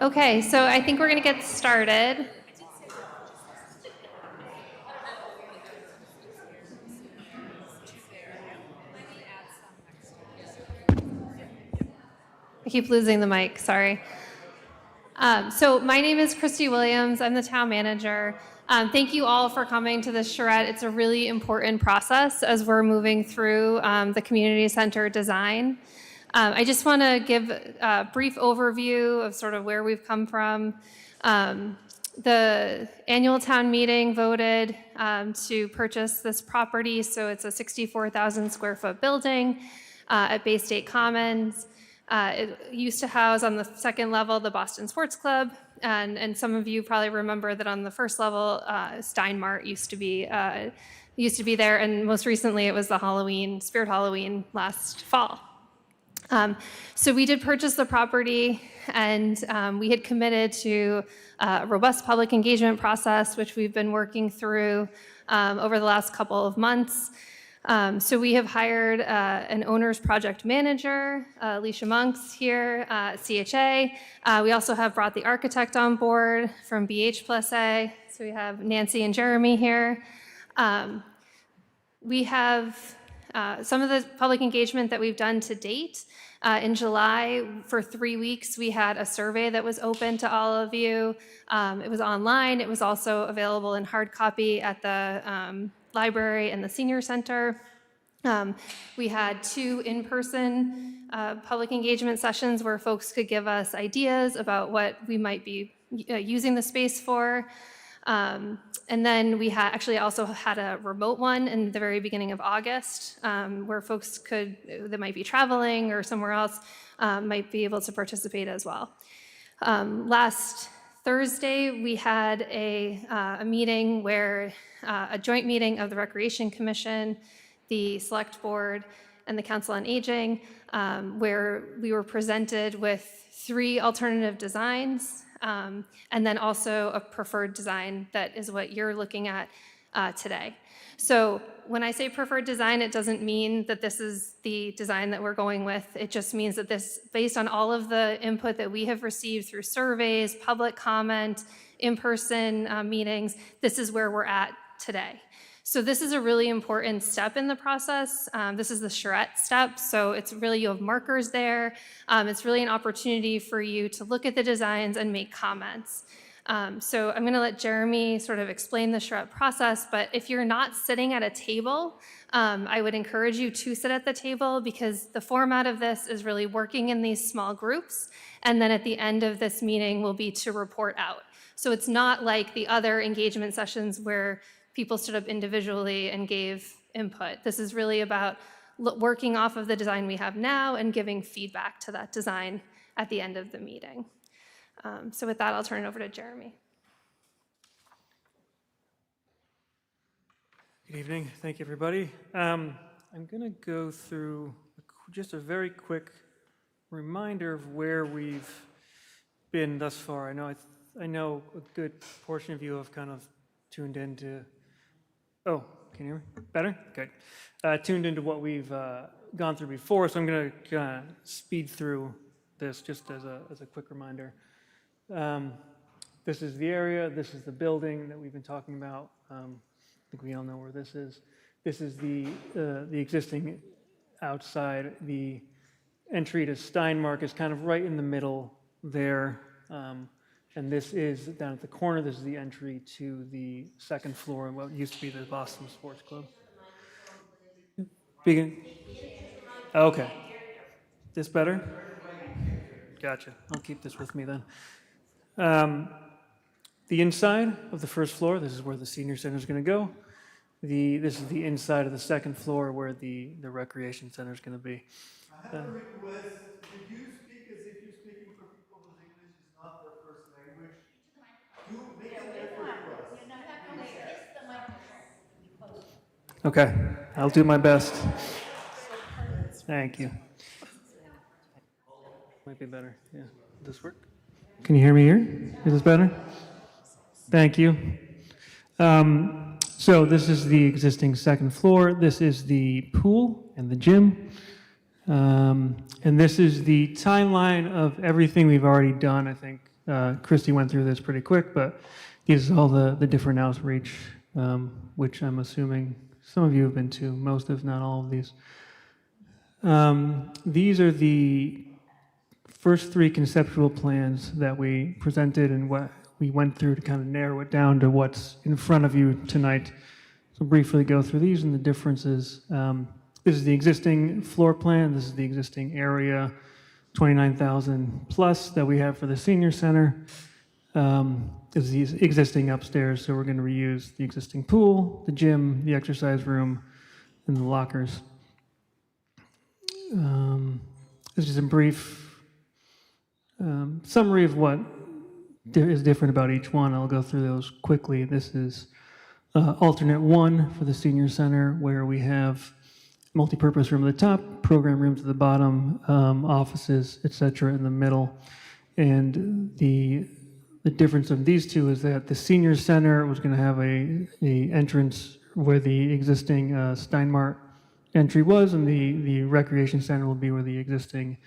Okay, so I think we're going to get started. I keep losing the mic, sorry. So my name is Christy Williams. I'm the town manager. Thank you all for coming to this charrette. It's a really important process as we're moving through the community center design. I just want to give a brief overview of sort of where we've come from. The annual town meeting voted to purchase this property, so it's a 64,000 square foot building at Bay State Commons. It used to house on the second level the Boston Sports Club, and some of you probably remember that on the first level, Steinmart used to be there, and most recently it was the Spirit Halloween last fall. So we did purchase the property, and we had committed to a robust public engagement process, which we've been working through over the last couple of months. So we have hired an owner's project manager, Alicia Monks here at CHA. We also have brought the architect on board from BH+A. So we have Nancy and Jeremy here. We have some of the public engagement that we've done to date. In July, for 3 weeks, we had a survey that was open to all of you. It was online. It was also available in hard copy at the library and the senior center. We had 2 in-person public engagement sessions where folks could give us ideas about what we might be using the space for. And then we also had a remote one in the very beginning of August where folks that might be traveling or somewhere else might be able to participate as well. Last Thursday, we had a meeting where a joint meeting of the Recreation Commission, the Select Board, and the Council on Aging, where we were presented with 3 alternative designs, and then also a preferred design that is what you're looking at today. So when I say preferred design, it doesn't mean that this is the design that we're going with. It just means that this, based on all of the input that we have received through surveys, public comment, in-person meetings, this is where we're at today. So this is a really important step in the process. This is the charrette step. So it's really, you have markers there. It's really an opportunity for you to look at the designs and make comments. So I'm gonna let Jeremy sort of explain the charrette process, but if you're not sitting at a table, I would encourage you to sit at the table because the format of this is really working in these small groups. And then at the end of this meeting will be to report out. So it's not like the other engagement sessions where people stood up individually and gave input. This is really about working off of the design we have now and giving feedback to that design at the end of the meeting. So with that, I'll turn it over to Jeremy. Good evening. Thank you, everybody. I'm going to go through just a very quick reminder of where we've been thus far. I know a good portion of you have kind of tuned into. Oh, can you hear me? Better? Good. Tuned into what we've gone through before, so I'm going to speed through this just as a quick reminder. This is the area. This is the building that we've been talking about. I think we all know where this is. This is the existing outside. The entry to Steinmark is kind of right in the middle there. And this is down at the corner. This is the entry to the second floor of what used to be the Boston Sports Club. Okay. This better? Gotcha. I'll keep this with me then. The inside of the first floor, this is where the senior center is going to go. This is the inside of the second floor where the recreation center is going to be. I have a request. Could you speak as if you're speaking for people whose English is not their first language? Do make an effort for us. Okay, I'll do my best. Thank you. Might be better. Yeah. Does this work? Can you hear me here? Is this better? Thank you. So this is the existing second floor. This is the pool and the gym. And this is the timeline of everything we've already done, I think, Christy went through this pretty quick, but these are all the different outreach, which I'm assuming some of you have been to, most if not all of these. These are the first three conceptual plans that we presented and what we went through to kind of narrow it down to what's in front of you tonight. So briefly go through these and the differences. This is the existing floor plan. This is the existing area, 29,000 plus that we have for the senior center. This is the existing upstairs, so we're going to reuse the existing pool, the gym, the exercise room, and the lockers. This is a brief summary of what is different about each one. I'll go through those quickly. This is alternate one for the senior center, where we have multi-purpose room at the top, program rooms at the bottom, offices, etc. in the middle. And the difference of these two is that the senior center was going to have a entrance where the existing Steinmart entry was, and the recreation center will be where the existing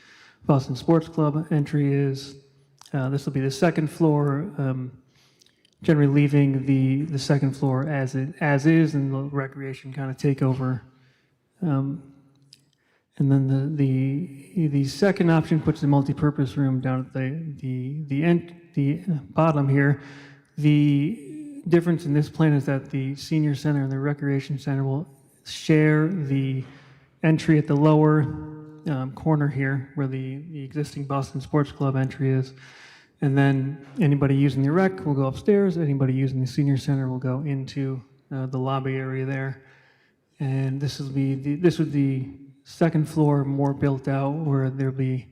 Boston Sports Club entry is. This will be the second floor, generally leaving the second floor as is, and the recreation kind of take over. And then the second option puts the multi-purpose room down at the bottom here. The difference in this plan is that the senior center and the recreation center will share the entry at the lower corner here, where the existing Boston Sports Club entry is. And then anybody using the rec will go upstairs. Anybody using the senior center will go into the lobby area there. And this would be the second floor, more built out, where there'll be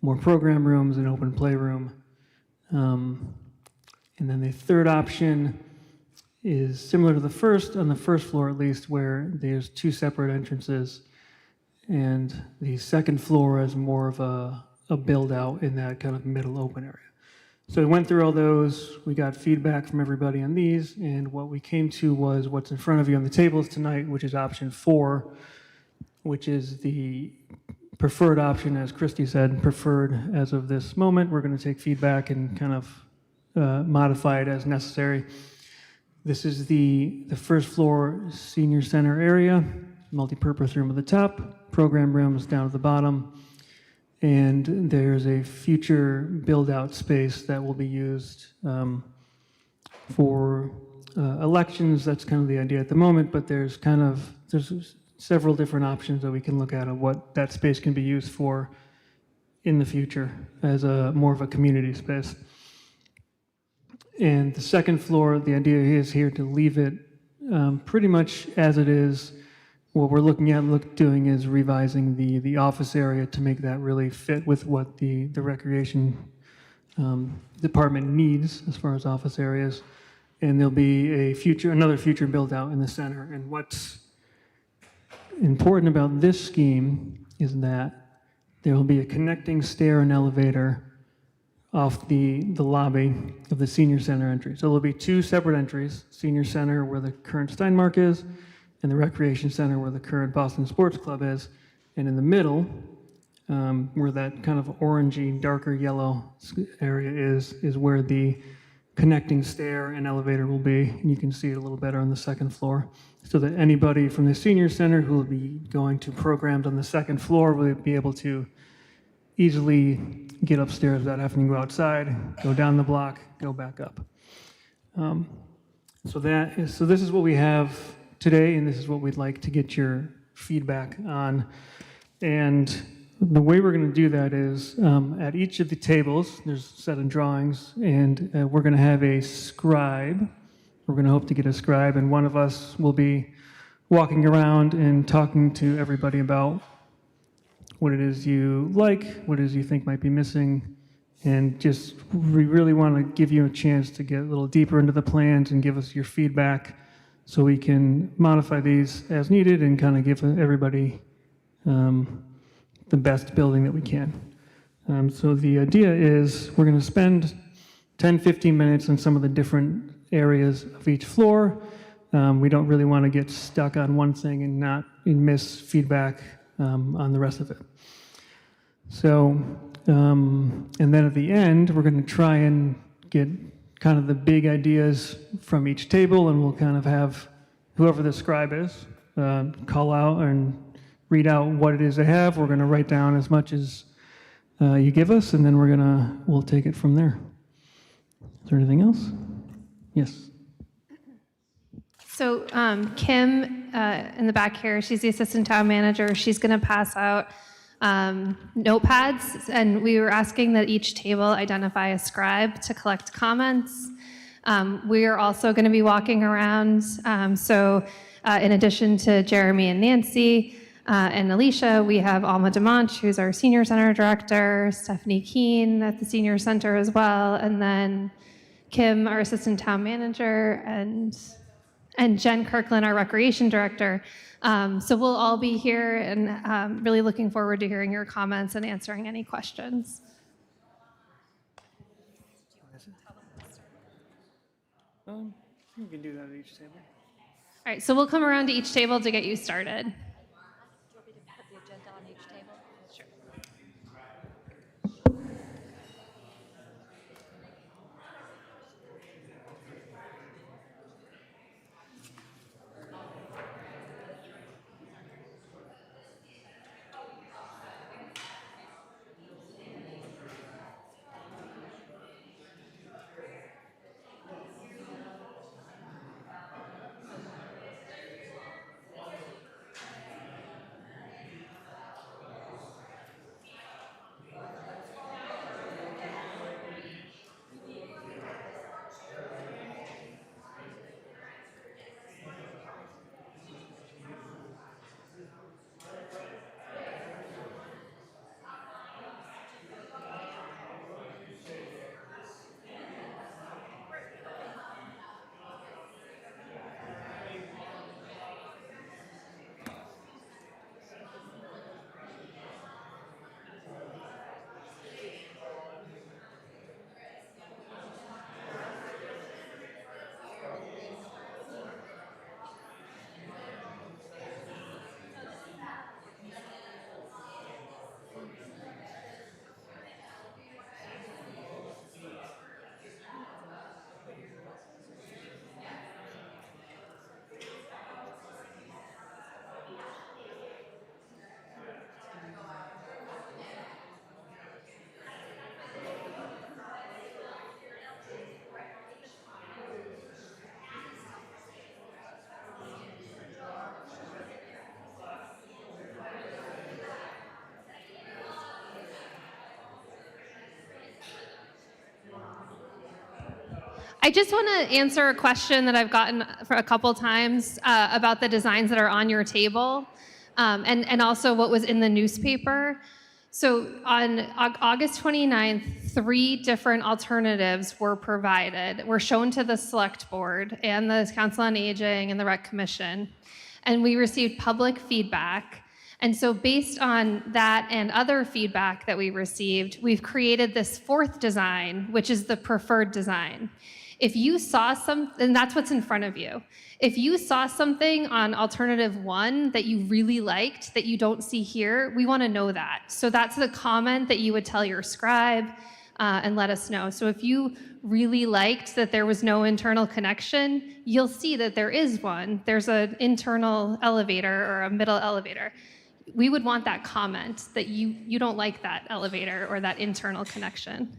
more program rooms and open playroom. And then the third option is similar to the first, on the first floor at least, where there's two separate entrances. And the second floor is more of a build out in that kind of middle open area. So we went through all those, we got feedback from everybody on these, and what we came to was what's in front of you on the tables tonight, which is option 4, which is the preferred option, as Christy said, preferred as of this moment. We're going to take feedback and kind of modify it as necessary. This is the first floor senior center area, multi-purpose room at the top, program rooms down at the bottom. And there's a future build-out space that will be used for elections. That's kind of the idea at the moment, but there's several different options that we can look at of what that space can be used for in the future as more of a community space. And the second floor, the idea is here to leave it pretty much as it is. What we're looking at doing is revising the office area to make that really fit with what the recreation department needs as far as office areas. And there'll be another future build out in the center. And what's important about this scheme is that there will be a connecting stair and elevator off the lobby of the senior center entry. So there'll be two separate entries: senior center where the current Steinmark is, and the recreation center where the current Boston Sports Club is. And in the middle, where that kind of orangey, darker yellow area is where the connecting stair and elevator will be. And you can see it a little better on the second floor. So that anybody from the senior center who will be going to programs on the second floor will be able to easily get upstairs without having to go outside, go down the block, go back up. So this is what we have today, and this is what we'd like to get your feedback on. And the way we're going to do that is at each of the tables, there's a set of drawings, and we're going to have a scribe. We're going to hope to get a scribe, and one of us will be walking around and talking to everybody about what it is you like, what it is you think might be missing, and just we really want to give you a chance to get a little deeper into the plans and give us your feedback so we can modify these as needed and kind of give everybody the best building that we can. So the idea is we're going to spend 10-15 minutes on some of the different areas of each floor. We don't really want to get stuck on one thing and miss feedback on the rest of it. So And then at the end, we're going to try and get kind of the big ideas from each table, and we'll kind of have whoever the scribe is call out and read out what it is they have. We're going to write down as much as you give us, and then we'll take it from there. Is there anything else? Yes. So Kim in the back here, she's the assistant town manager. She's going to pass out notepads, and we were asking that each table identify a scribe to collect comments. We are also going to be walking around. So in addition to Jeremy and Nancy and Alicia, we have Alma DeMonch, who's our senior center director, Stephanie Keene at the senior center as well, and then Kim, our assistant town manager, and Jen Kirkland, our recreation director. So we'll all be here, and really looking forward to hearing your comments and answering any questions. You can do that at each table. All right, so we'll come around to each table to get you started. Do you want me to put the agenda on each table? Sure. I just want to answer a question that I've gotten for a couple times about the designs that are on your table, and also what was in the newspaper. So on August 29th, 3 different alternatives were provided, were shown to the select board and the Council on Aging and the Rec Commission, and we received public feedback. And so based on that and other feedback that we received, we've created this 4th design, which is the preferred design. If you saw and that's what's in front of you. If you saw something on alternative 1 that you really liked that you don't see here, we want to know that. So that's the comment that you would tell your scribe and let us know. So if you really liked that there was no internal connection, you'll see that there is one. There's an internal elevator or a middle elevator. We would want that comment that you don't like that elevator or that internal connection.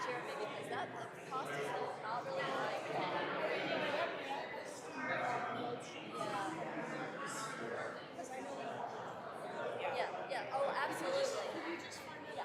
Jeremy, because that the cost is not really high. Yeah. Yeah. Oh, absolutely. Yeah.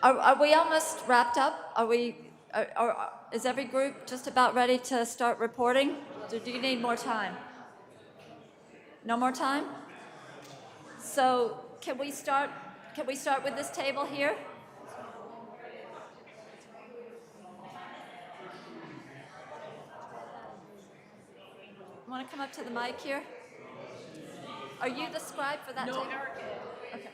Are we almost wrapped up? Are we? Is every group just about ready to start reporting? Do you need more time? No more time? So can we start? Can we start with this table here? Want to come up to the mic here? Are you the scribe for that table? No, Erica. Okay.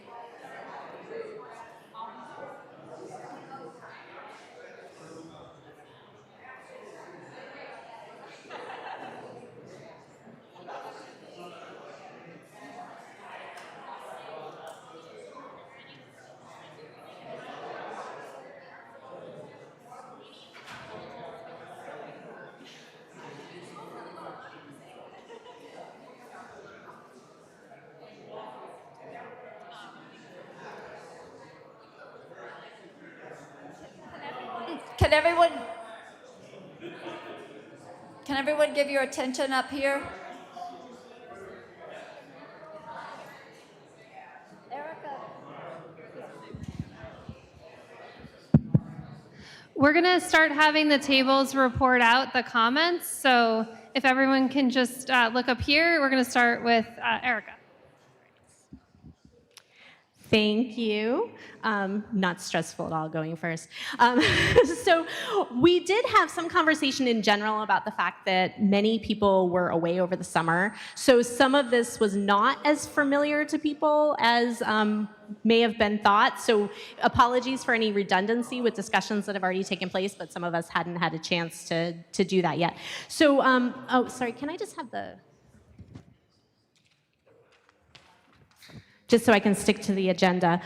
Can everyone give your attention up here? Erica. We're going to start having the tables report out the comments. So if everyone can just look up here, we're going to start with Erica. Thank you. Not stressful at all going first. So we did have some conversation in general about the fact that many people were away over the summer. So some of this was not as familiar to people as may have been thought. So apologies for any redundancy with discussions that have already taken place, but some of us hadn't had a chance to do that yet. So, oh, sorry, can I just have the... just so I can stick to the agenda.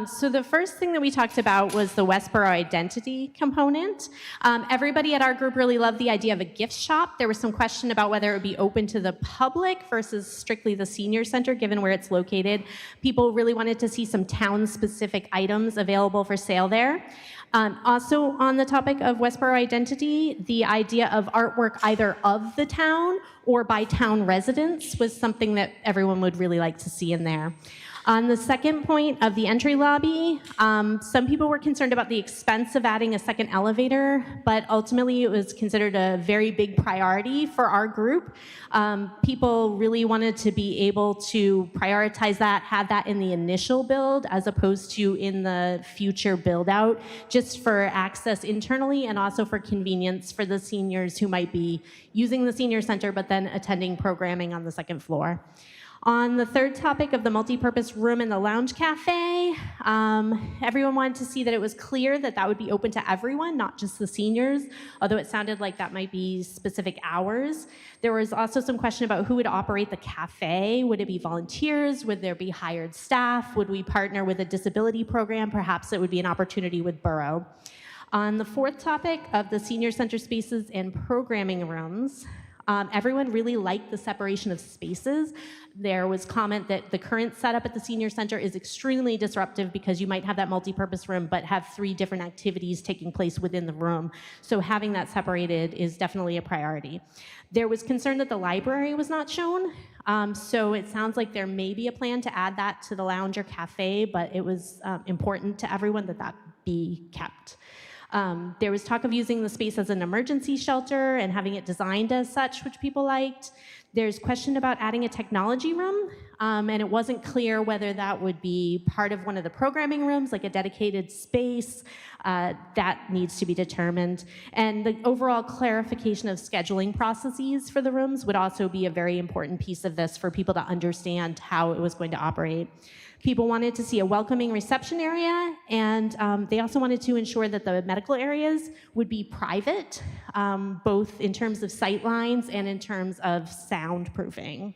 So the first thing that we talked about was the Westborough identity component. Everybody at our group really loved the idea of a gift shop. There was some question about whether it would be open to the public versus strictly the senior center, given where it's located. People really wanted to see some town-specific items available for sale there. Also on the topic of Westborough identity, the idea of artwork either of the town or by town residents was something that everyone would really like to see in there. On the second point of the entry lobby, some people were concerned about the expense of adding a second elevator, but ultimately it was considered a very big priority for our group. People really wanted to be able to prioritize that, have that in the initial build as opposed to in the future build out, just for access internally and also for convenience for the seniors who might be using the senior center but then attending programming on the second floor. On the third topic of the multi-purpose room in the lounge cafe, everyone wanted to see that it was clear that that would be open to everyone, not just the seniors, although it sounded like that might be specific hours. There was also some question about who would operate the cafe. Would it be volunteers? Would there be hired staff? Would we partner with a disability program? Perhaps it would be an opportunity with Borough. On the fourth topic of the senior center spaces and programming rooms, everyone really liked the separation of spaces. There was comment that the current setup at the senior center is extremely disruptive because you might have that multi-purpose room but have 3 different activities taking place within the room. So having that separated is definitely a priority. There was concern that the library was not shown. So it sounds like there may be a plan to add that to the lounge or cafe, but it was important to everyone that that be kept. There was talk of using the space as an emergency shelter and having it designed as such, which people liked. There's question about adding a technology room, and it wasn't clear whether that would be part of one of the programming rooms, like a dedicated space. That needs to be determined. And the overall clarification of scheduling processes for the rooms would also be a very important piece of this for people to understand how it was going to operate. People wanted to see a welcoming reception area, and they also wanted to ensure that the medical areas would be private, both in terms of sight lines and in terms of soundproofing.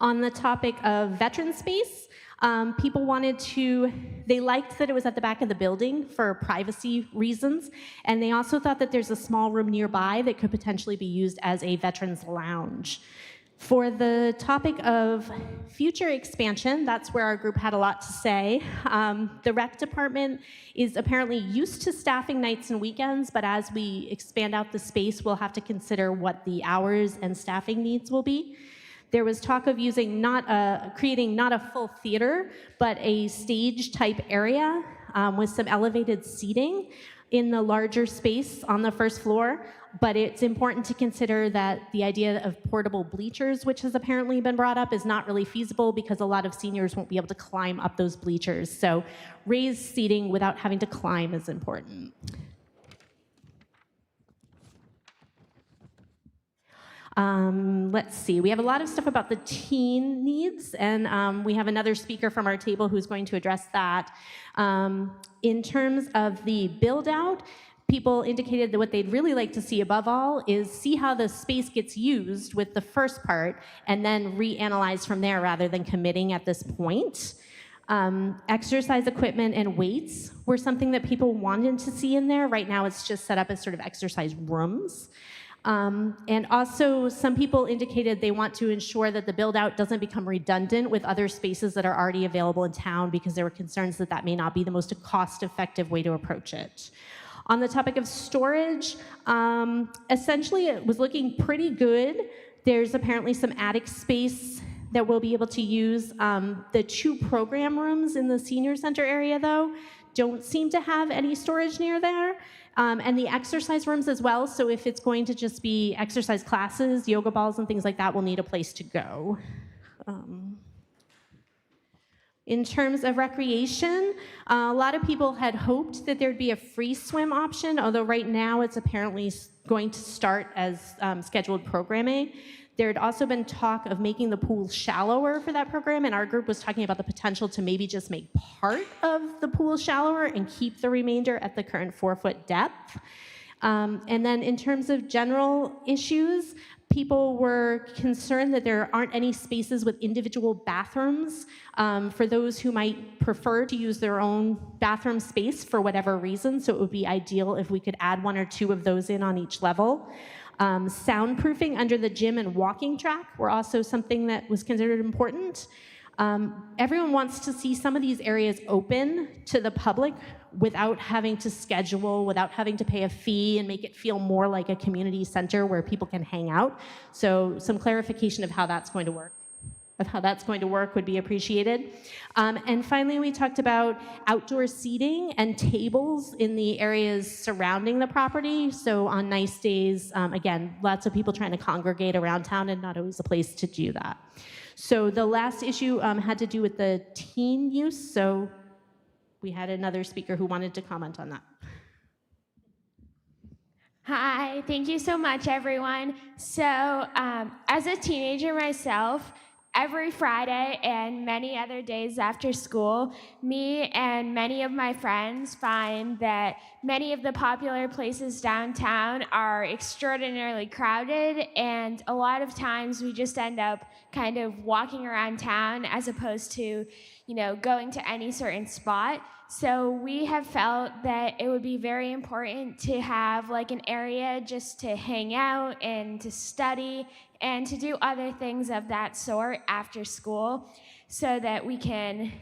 On the topic of veteran space, people they liked that it was at the back of the building for privacy reasons, and they also thought that there's a small room nearby that could potentially be used as a veterans lounge. For the topic of future expansion, that's where our group had a lot to say. The rec department is apparently used to staffing nights and weekends, but as we expand out the space, we'll have to consider what the hours and staffing needs will be. There was talk of creating not a full theater, but a stage-type area with some elevated seating in the larger space on the first floor. But it's important to consider that the idea of portable bleachers, which has apparently been brought up, is not really feasible because a lot of seniors won't be able to climb up those bleachers. So raised seating without having to climb is important. Let's see, we have a lot of stuff about the teen needs, and we have another speaker from our table who's going to address that. In terms of the build out, people indicated that what they'd really like to see above all is see how the space gets used with the first part and then reanalyze from there rather than committing at this point. Exercise equipment and weights were something that people wanted to see in there. Right now it's just set up as sort of exercise rooms. And also some people indicated they want to ensure that the build out doesn't become redundant with other spaces that are already available in town because there were concerns that that may not be the most cost-effective way to approach it. On the topic of storage, essentially it was looking pretty good. There's apparently some attic space that we'll be able to use. The 2 program rooms in the senior center area, though, don't seem to have any storage near there. And the exercise rooms as well, so if it's going to just be exercise classes, yoga balls and things like that, we'll need a place to go. In terms of recreation, a lot of people had hoped that there'd be a free swim option, although right now it's apparently going to start as scheduled programming. There had also been talk of making the pool shallower for that program, and our group was talking about the potential to maybe just make part of the pool shallower and keep the remainder at the current 4-foot depth. And then in terms of general issues, People were concerned that there aren't any spaces with individual bathrooms for those who might prefer to use their own bathroom space for whatever reason. So it would be ideal if we could add 1 or 2 of those in on each level. Soundproofing under the gym and walking track were also something that was considered important. Everyone wants to see some of these areas open to the public without having to schedule, without having to pay a fee, and make it feel more like a community center where people can hang out. So some clarification of how that's going to work would be appreciated. And finally, we talked about outdoor seating and tables in the areas surrounding the property. So on nice days, again, lots of people trying to congregate around town and not always a place to do that. So the last issue had to do with the teen use. So we had another speaker who wanted to comment on that. Hi, thank you so much, everyone. So, as a teenager myself, every Friday and many other days after school, me and many of my friends find that many of the popular places downtown are extraordinarily crowded, and a lot of times we just end up kind of walking around town as opposed to, going to any certain spot. So we have felt that it would be very important to have like an area just to hang out and to study and to do other things of that sort after school, so that we can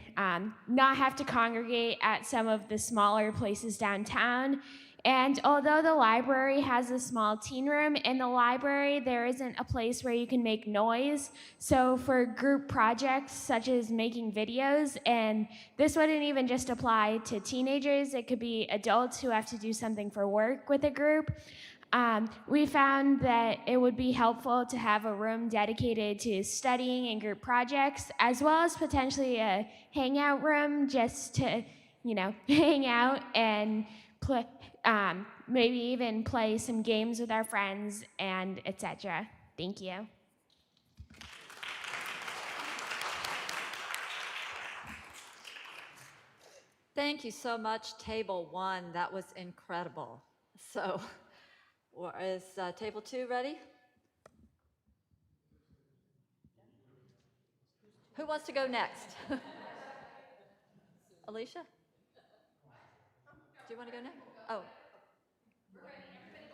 not have to congregate at some of the smaller places downtown. And although the library has a small teen room, in the library there isn't a place where you can make noise. So for group projects such as making videos, and this wouldn't even just apply to teenagers, it could be adults who have to do something for work with a group. We found that it would be helpful to have a room dedicated to studying and group projects, as well as potentially a hangout room just to, hang out and play, maybe even play some games with our friends and etc. Thank you. Thank you so much, Table 1. That was incredible. So, is Table 2 ready? Who wants to go next? Alicia? Do you want to go next? Oh.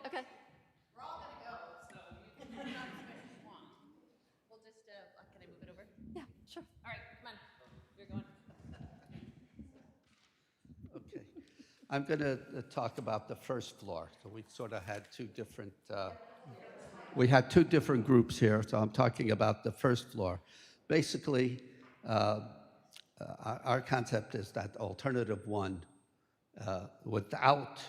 Okay. We're all going to go, so you can not as much as you want. We'll just, can I move it over? Yeah, sure. All right, come on. You're going. Okay. I'm going to talk about the first floor. So we sort of had two different groups here. So I'm talking about the first floor. Basically, our concept is that alternative one, without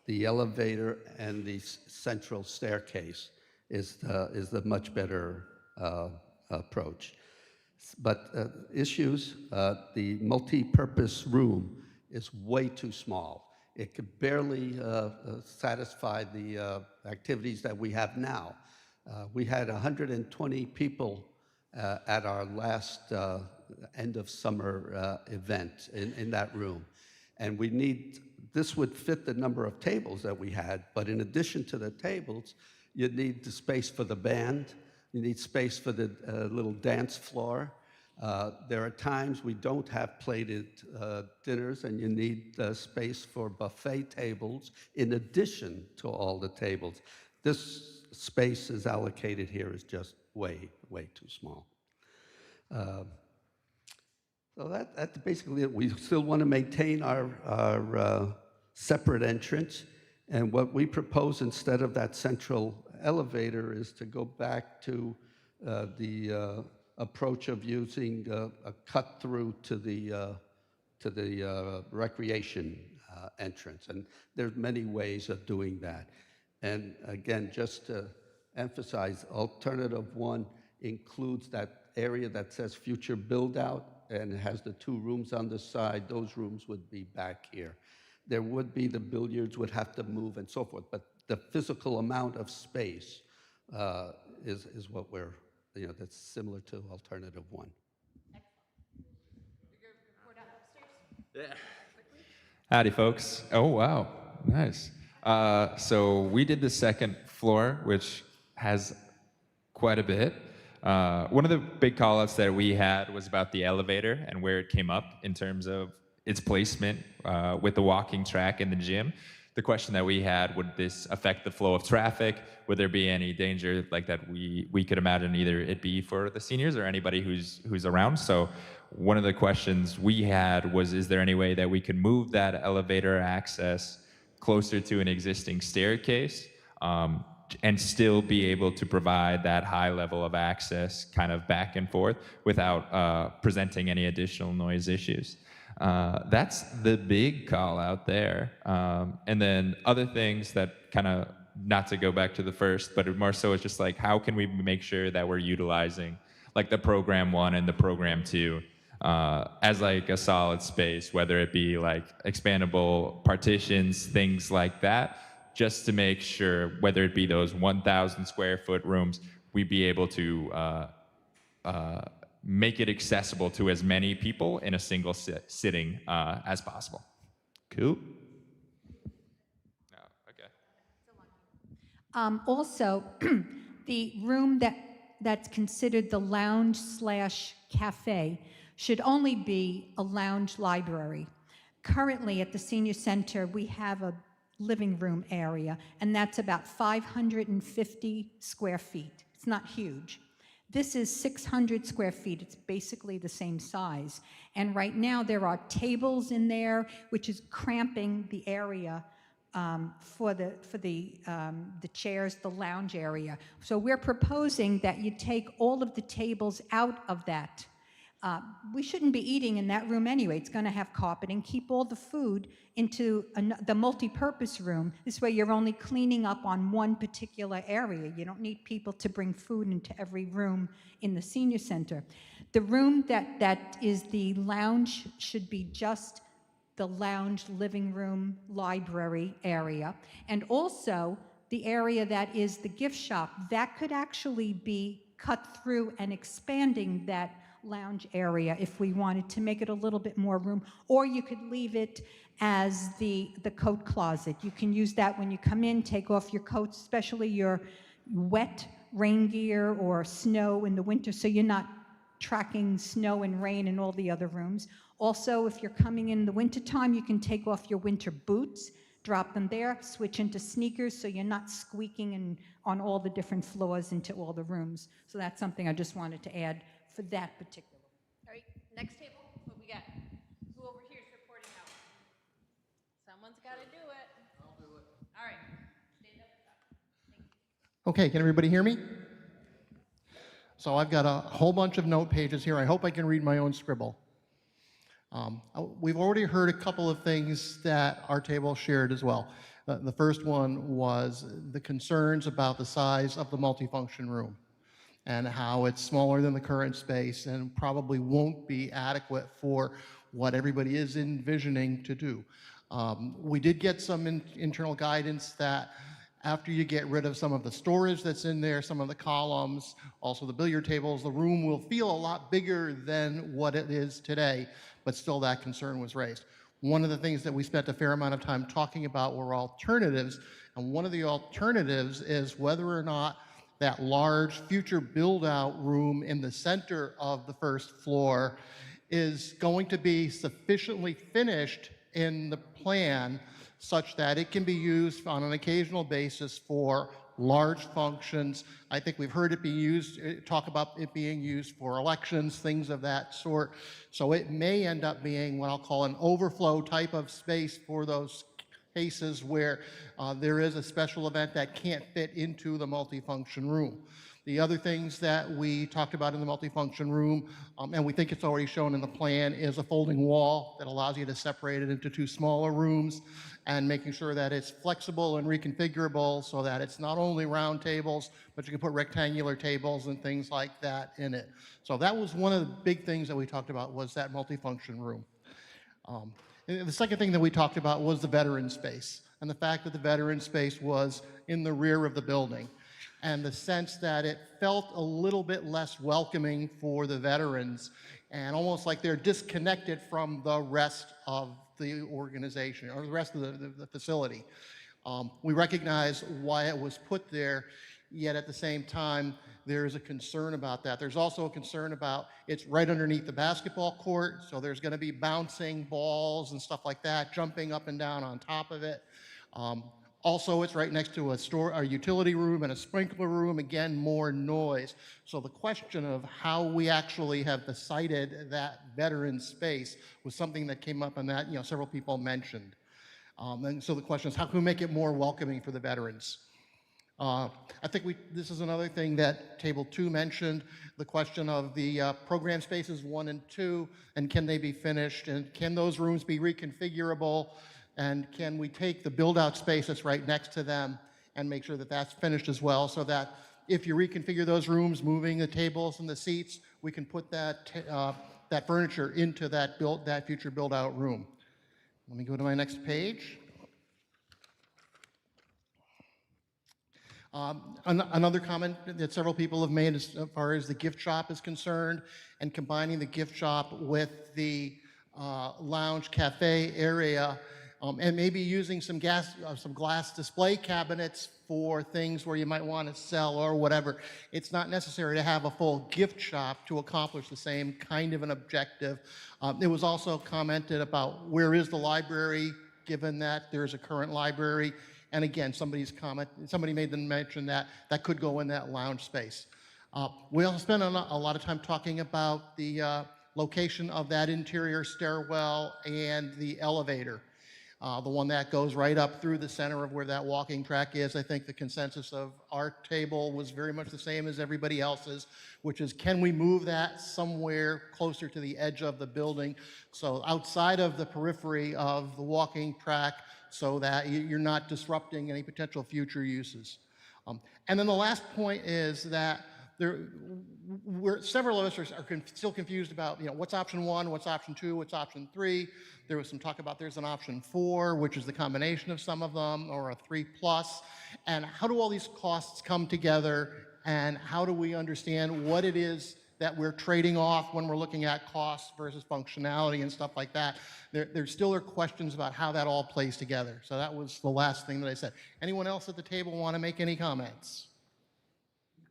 the elevator and the central staircase, is the much better approach. But the multi-purpose room is way too small. It could barely satisfy the activities that we have now. We had 120 people at our last end of summer event in that room. And this would fit the number of tables that we had, but in addition to the tables, you need the space for the band, you need space for the little dance floor. There are times we don't have plated dinners, and you need space for buffet tables in addition to all the tables. This space is allocated here is just way, way too small. So that's basically it. We still want to maintain our separate entrance, and what we propose instead of that central elevator is to go back to the approach of using a cut through to the recreation entrance, and there's many ways of doing that. And again, just to emphasize, alternative one includes that area that says future build out, and it has the two rooms on the side. Those rooms would be back here. There would be the billiards would have to move and so forth, but the physical amount of space is what we're, that's similar to alternative one. Yeah. Howdy, folks. Oh, wow. Nice. So we did the second floor, which has quite a bit. One of the big callouts that we had was about the elevator and where it came up in terms of its placement with the walking track in the gym. The question that we had, would this affect the flow of traffic? Would there be any danger like that we could imagine either it be for the seniors or anybody who's around? So one of the questions we had was, is there any way that we could move that elevator access closer to an existing staircase and still be able to provide that high level of access kind of back and forth without presenting any additional noise issues? That's the big call out there. And then other things that kind of, not to go back to the first, but more so it's just like, how can we make sure that we're utilizing like the program 1 and the program 2 as like a solid space, whether it be like expandable partitions, things like that, just to make sure, whether it be those 1,000 square foot rooms, we be able to make it accessible to as many people in a single sitting as possible. Cool. No, okay. Also, the room that's considered the lounge/cafe should only be a lounge library. Currently, at the senior center, we have a living room area, and that's about 550 square feet. It's not huge. This is 600 square feet. It's basically the same size. And right now, there are tables in there, which is cramping the area for the chairs, the lounge area. So we're proposing that you take all of the tables out of that. We shouldn't be eating in that room anyway. It's going to have carpeting. Keep all the food into the multi-purpose room. This way you're only cleaning up on one particular area. You don't need people to bring food into every room in the senior center. The room that is the lounge should be just the lounge, living room, library area. And also the area that is the gift shop, that could actually be cut through and expanding that lounge area if we wanted to make it a little bit more room, or you could leave it as the coat closet. You can use that when you come in, take off your coats, especially your wet rain gear or snow in the winter, so you're not tracking snow and rain in all the other rooms. Also, if you're coming in the wintertime, you can take off your winter boots, drop them there, switch into sneakers so you're not squeaking on all the different floors into all the rooms. So that's something I just wanted to add for that particular. All right, next table, what we got? Who over here is reporting out? Someone's got to do it. I'll do it. All right, stand up and talk. Thank you. Okay, can everybody hear me? So I've got a whole bunch of note pages here. I hope I can read my own scribble. We've already heard a couple of things that our table shared as well. The first one was the concerns about the size of the multifunction room and how it's smaller than the current space and probably won't be adequate for what everybody is envisioning to do. We did get some internal guidance that after you get rid of some of the storage that's in there, some of the columns, also the billiard tables, the room will feel a lot bigger than what it is today, but still that concern was raised. One of the things that we spent a fair amount of time talking about were alternatives, and one of the alternatives is whether or not that large future build-out room in the center of the first floor is going to be sufficiently finished in the plan such that it can be used on an occasional basis for large functions. I think we've heard it be used, talk about it being used for elections, things of that sort. So it may end up being what I'll call an overflow type of space for those cases where there is a special event that can't fit into the multifunction room. The other things that we talked about in the multifunction room, and we think it's already shown in the plan, is a folding wall that allows you to separate it into two smaller rooms, and making sure that it's flexible and reconfigurable so that it's not only round tables, but you can put rectangular tables and things like that in it. So that was one of the big things that we talked about, was that multifunction room. And the second thing that we talked about was the veteran space, and the fact that the veteran space was in the rear of the building, and the sense that it felt a little bit less welcoming for the veterans, and almost like they're disconnected from the rest of the organization or the rest of the facility. We recognize why it was put there, yet at the same time, there is a concern about that. There's also a concern about it's right underneath the basketball court, so there's going to be bouncing balls and stuff like that, jumping up and down on top of it. Also, it's right next to a utility room and a sprinkler room, again, more noise. So the question of how we actually have decided that veteran space was something that came up and that, several people mentioned. And so the question is, how can we make it more welcoming for the veterans? I think this is another thing that Table 2 mentioned, the question of the program spaces 1 and 2, and can they be finished, and can those rooms be reconfigurable, and can we take the build-out space that's right next to them and make sure that that's finished as well, so that if you reconfigure those rooms, moving the tables and the seats, we can put that, that furniture into that future build-out room. Let me go to my next page. Another comment that several people have made as far as the gift shop is concerned, and combining the gift shop with the lounge cafe area, and maybe using some glass display cabinets for things where you might want to sell or whatever. It's not necessary to have a full gift shop to accomplish the same kind of an objective. It was also commented about where is the library, given that there's a current library. And again, somebody made the mention that that could go in that lounge space. We also spent a lot of time talking about the location of that interior stairwell and the elevator, the one that goes right up through the center of where that walking track is. I think the consensus of our table was very much the same as everybody else's, which is, can we move that somewhere closer to the edge of the building, so outside of the periphery of the walking track, so that you're not disrupting any potential future uses. And then the last point is that several of us are still confused about what's option 1, what's option 2, what's option 3. There was some talk about there's an option 4, which is the combination of some of them, or a 3+. And how do all these costs come together, and how do we understand what it is that we're trading off when we're looking at costs versus functionality and stuff like that? There still are questions about how that all plays together. So that was the last thing that I said. Anyone else at the table want to make any comments? You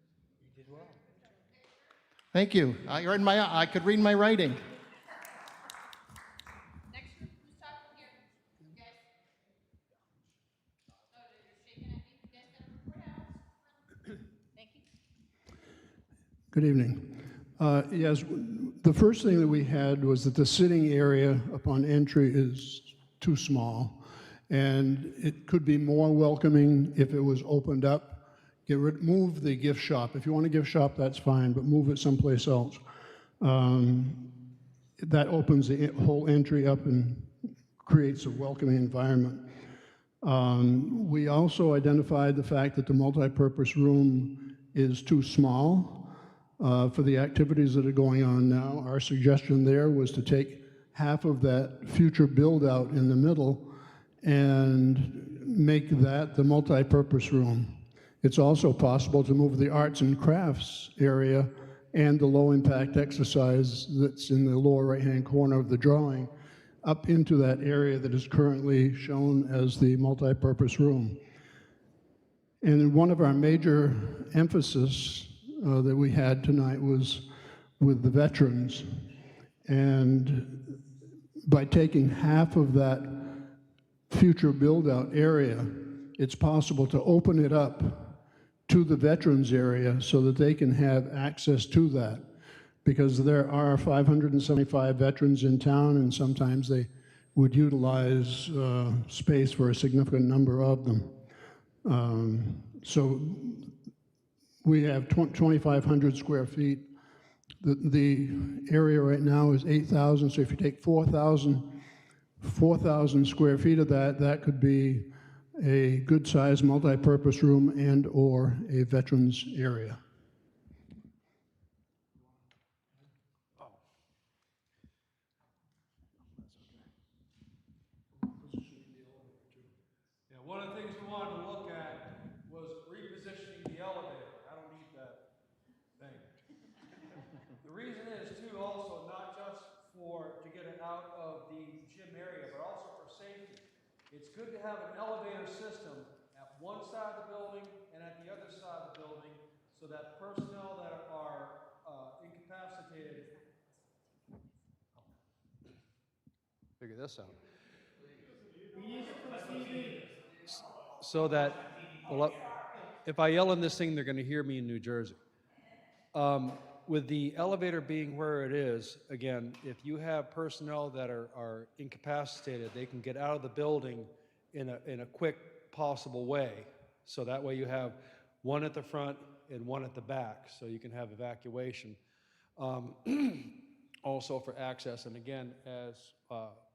did well. Thank you. I could read my writing. Next group, who's talking here? You guys? Oh, you're shaking at me. You guys got to report out. Thank you. Good evening. Yes, the first thing that we had was that the sitting area upon entry is too small, and it could be more welcoming if it was opened up. Move the gift shop. If you want a gift shop, that's fine, but move it someplace else. That opens the whole entry up and creates a welcoming environment. We also identified the fact that the multipurpose room is too small for the activities that are going on now. Our suggestion there was to take half of that future build-out in the middle and make that the multipurpose room. It's also possible to move the arts and crafts area and the low-impact exercise that's in the lower right-hand corner of the drawing up into that area that is currently shown as the multipurpose room. And one of our major emphasis that we had tonight was with the veterans. And by taking half of that future build-out area, it's possible to open it up to the veterans area so that they can have access to that. Because there are 575 veterans in town, and sometimes they would utilize space for a significant number of them. So we have 2,500 square feet. The area right now is 8,000, so if you take 4,000 square feet of that, that could be a good-sized multi-purpose room and or a veterans area. Yeah, one of the things we wanted to look at was repositioning the elevator. I don't need that thing. The reason is too, also not just to get it out of the gym area, but also for safety. It's good to have an elevator system at one side of the building and at the other side of the building, so that personnel that are incapacitated, figure this out. So that, well, if I yell in this thing, they're going to hear me in New Jersey. With the elevator being where it is, again, if you have personnel that are incapacitated, they can get out of the building in a quick possible way. So that way you have one at the front and one at the back, so you can have evacuation. Also for access, and again, as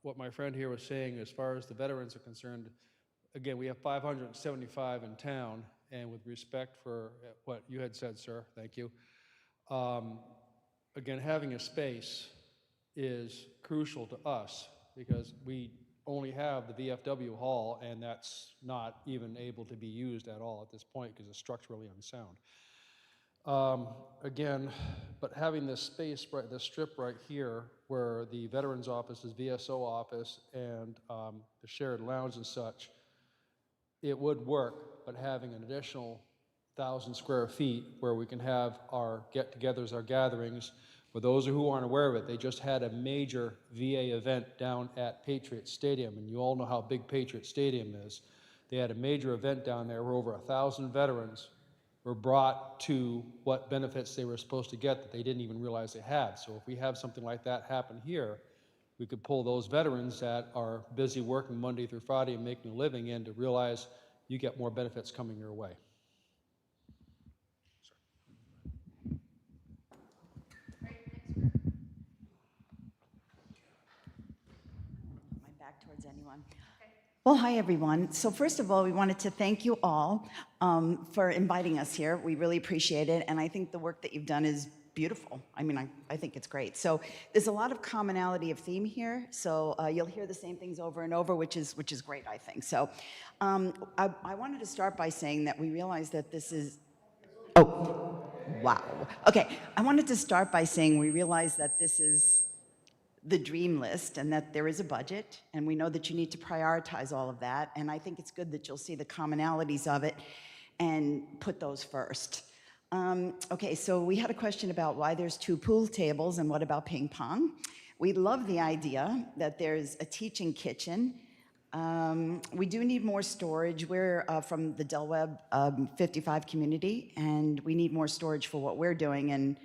what my friend here was saying, as far as the veterans are concerned, again, we have 575 in town, and with respect for what you had said, sir, thank you. Again, having a space is crucial to us because we only have the VFW hall, and that's not even able to be used at all at this point because it's structurally unsound. Again, but having this space, right, this strip right here where the Veterans Office is VSO office and the shared lounge and such, it would work, but having an additional 1,000 square feet where we can have our get-togethers, our gatherings. For those who aren't aware of it, they just had a major VA event down at Patriot Stadium, and you all know how big Patriot Stadium is. They had a major event down there where over 1,000 veterans were brought to what benefits they were supposed to get that they didn't even realize they had. So if we have something like that happen here, we could pull those veterans that are busy working Monday through Friday and making a living in to realize you get more benefits coming your way. My back towards anyone. Well, hi, everyone. So first of all, we wanted to thank you all for inviting us here. We really appreciate it, and I think the work that you've done is beautiful. I mean, I think it's great. So there's a lot of commonality of theme here, so you'll hear the same things over and over, which is great, I think. So I wanted to start by saying that we realize that this is... Oh, wow. Okay, I wanted to start by saying we realize that this is the dream list and that there is a budget, and we know that you need to prioritize all of that, and I think it's good that you'll see the commonalities of it and put those first. Okay, so we had a question about why there's 2 pool tables and what about ping pong. We love the idea that there's a teaching kitchen. We do need more storage. We're from the Del Webb 55 community, and we need more storage for what we're doing, and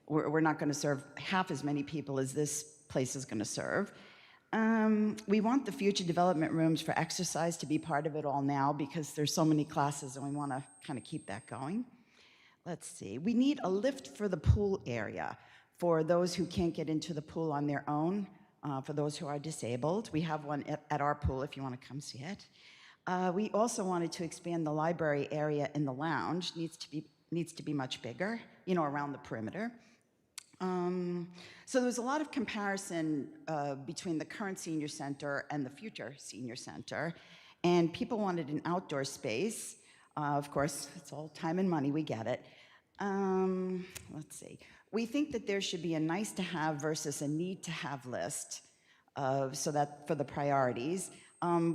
we're not going to serve half as many people as this place is going to serve. We want the future development rooms for exercise to be part of it all now because there's so many classes and we want to kind of keep that going. Let's see. We need a lift for the pool area for those who can't get into the pool on their own, for those who are disabled. We have one at our pool if you want to come see it. We also wanted to expand the library area in the lounge. Needs to be much bigger, you know, around the perimeter. So there was a lot of comparison between the current senior center and the future senior center, and people wanted an outdoor space. Of course, it's all time and money, we get it. Let's see. We think that there should be a nice to have versus a need to have list, so that for the priorities.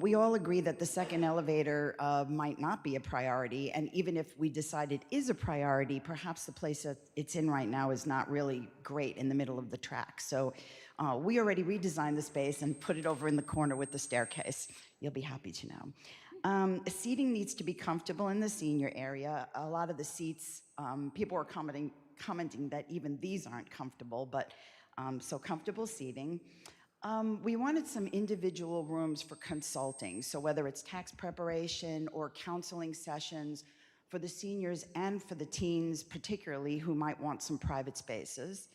We all agree that the second elevator might not be a priority, and even if we decide it is a priority, perhaps the place that it's in right now is not really great in the middle of the track. So we already redesigned the space and put it over in the corner with the staircase. You'll be happy to know. Seating needs to be comfortable in the senior area. A lot of the seats, people are commenting that even these aren't comfortable, but so comfortable seating. We wanted some individual rooms for consulting, so whether it's tax preparation or counseling sessions for the seniors and for the teens particularly who might want some private spaces.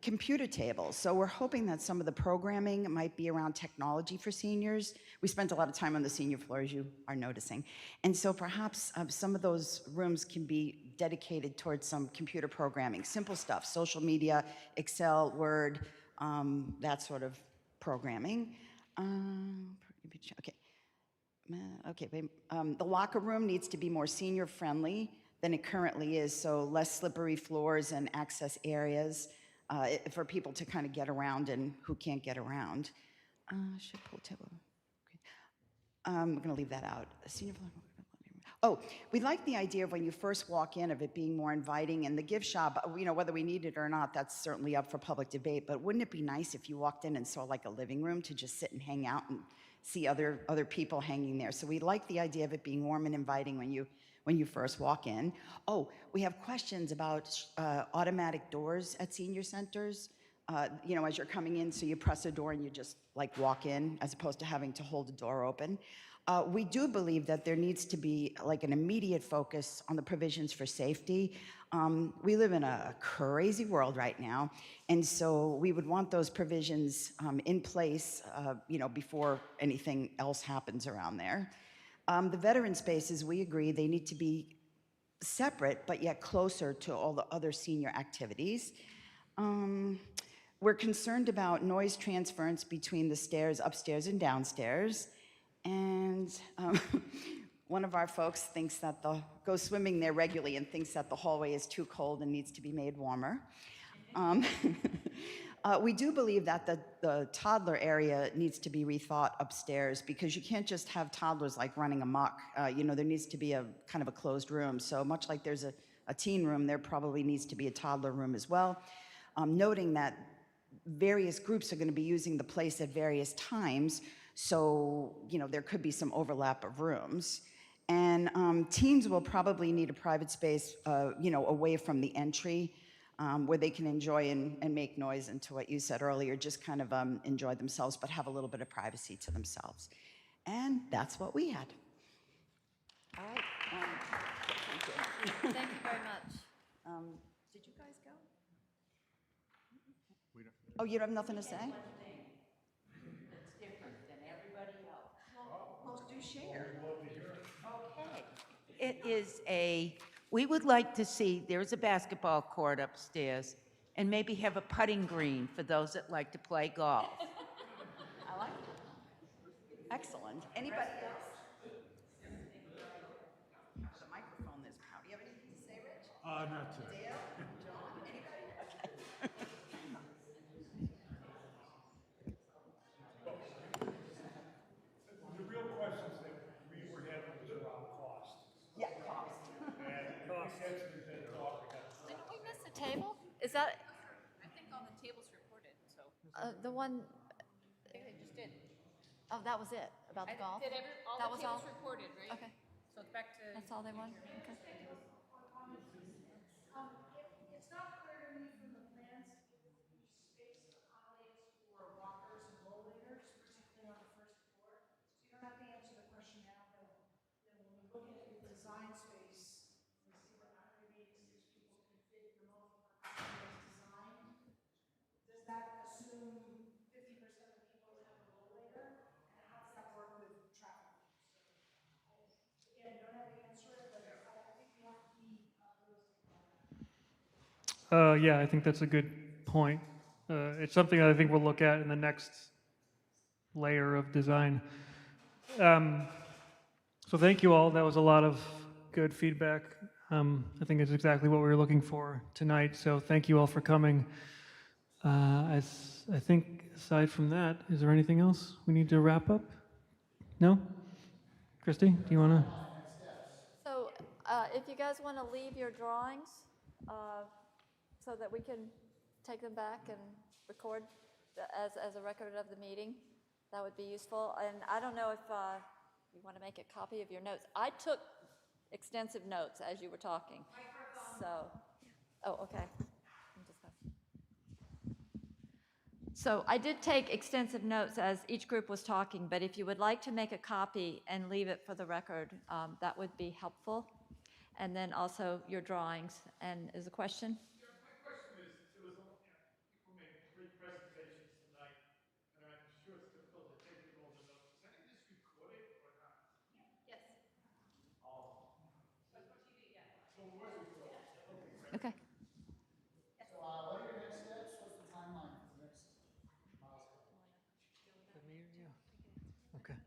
Computer tables, so we're hoping that some of the programming might be around technology for seniors. We spent a lot of time on the senior floor, as you are noticing, and so perhaps some of those rooms can be dedicated towards some computer programming, simple stuff, social media, Excel, Word, that sort of programming. The locker room needs to be more senior friendly than it currently is, so less slippery floors and access areas for people to kind of get around and who can't get around. Should pool table. Okay. I'm going to leave that out. Senior floor. Oh, we like the idea of when you first walk in of it being more inviting, and the gift shop, you know, whether we need it or not, that's certainly up for public debate, but wouldn't it be nice if you walked in and saw like a living room to just sit and hang out and see other people hanging there? So we like the idea of it being warm and inviting when you first walk in. Oh, we have questions about automatic doors at senior centers. You know, as you're coming in, so you press a door and you just like walk in as opposed to having to hold the door open. We do believe that there needs to be like an immediate focus on the provisions for safety. We live in a crazy world right now, and so we would want those provisions in place, you know, before anything else happens around there. The veteran spaces, we agree, they need to be separate, but yet closer to all the other senior activities. We're concerned about noise transference between the stairs upstairs and downstairs. And one of our folks thinks that goes swimming there regularly and thinks that the hallway is too cold and needs to be made warmer. We do believe that the toddler area needs to be rethought upstairs, because you can't just have toddlers like running amok. You know, there needs to be a kind of a closed room. So much like there's a teen room, there probably needs to be a toddler room as well. Noting that various groups are going to be using the place at various times, so, you know, there could be some overlap of rooms. And teens will probably need a private space, you know, away from the entry, where they can enjoy and make noise, and to what you said earlier, just kind of enjoy themselves, but have a little bit of privacy to themselves. And that's what we had. All right. Thank you. Thank you very much. Did you guys go? Oh, you have nothing to say? It is we would like to see, there's a basketball court upstairs, and maybe have a putting green for those that like to play golf. I like it. Excellent. Anybody else? The microphone is out. Do you have anything to say, Rich? Not today. Dale? John? Anybody? Okay. The real questions that we were having was around cost. Yeah, cost. And cost has been talked about. Didn't we miss a table? Is that I think all the tables reported, so. the one? I think they just did. Oh, that was it, about the golf? Did all That the was tables all? reported, right? Okay. So it's back to. That's all they want? Okay. It's not clear to me from the plans if each space accommodates for walkers and rollerbladers, particularly on the first floor. So you don't have to answer the question now, but then when we look at your design space, we see what 186 people can fit in the multi-purpose design. Does that assume 50% of the people have a rollator? And how does that work with traffic? So, again, don't have the answer, but I think we have to be realistic about that. Yeah, I think that's a good point. It's something that I think we'll look at in the next layer of design. So thank you all. That was a lot of good feedback. I think it's exactly what we were looking for tonight. So thank you all for coming. I think aside from that, is there anything else we need to wrap up? No? Christy, do you want to? So if you guys want to leave your drawings so that we can take them back and record as a record of the meeting, that would be useful. And I don't know if you want to make a copy of your notes. I took extensive notes as you were talking. So, oh, okay. So I did take extensive notes as each group was talking, but if you would like to make a copy and leave it for the record, that would be helpful. And then also your drawings. And is a question? Yeah, my question is, there was, people made great presentations tonight, and I'm sure it's difficult to take in all the notes. Is any of this recorded or not? Yes. Oh. That's what you did, yeah. So it was recorded? Okay. So, what are your next steps? What's the timeline for the next milestone? Okay.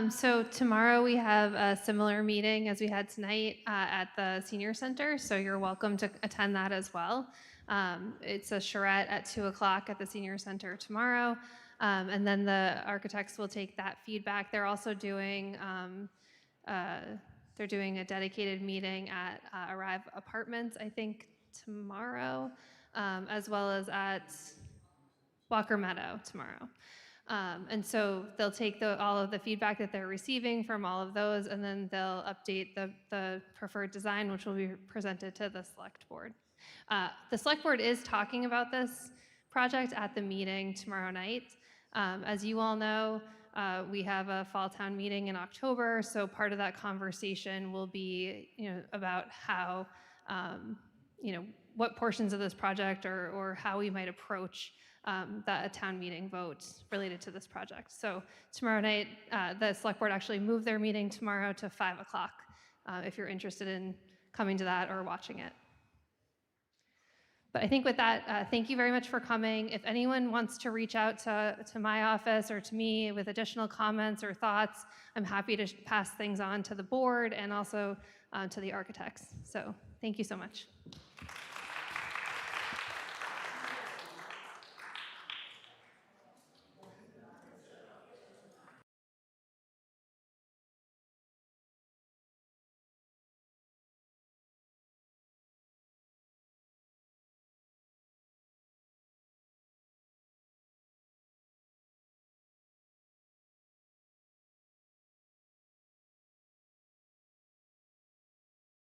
So tomorrow we have a similar meeting as we had tonight at the senior center, so you're welcome to attend that as well. It's a charrette at 2 o'clock at the senior center tomorrow, and then the architects will take that feedback. They're also doing they're doing a dedicated meeting at Arrive Apartments, I think, tomorrow, as well as at Walker Meadow tomorrow. And so they'll take all of the feedback that they're receiving from all of those, and then they'll update the preferred design, which will be presented to the select board. The select board is talking about this project at the meeting tomorrow night. As you all know, we have a fall town meeting in October, so part of that conversation will be, about how, what portions of this project or how we might approach that town meeting vote related to this project. So tomorrow night, the select board actually moved their meeting tomorrow to 5 o'clock, if you're interested in coming to that or watching it. But I think with that, thank you very much for coming. If anyone wants to reach out to my office or to me with additional comments or thoughts, I'm happy to pass things on to the board and also to the architects. So thank you so much.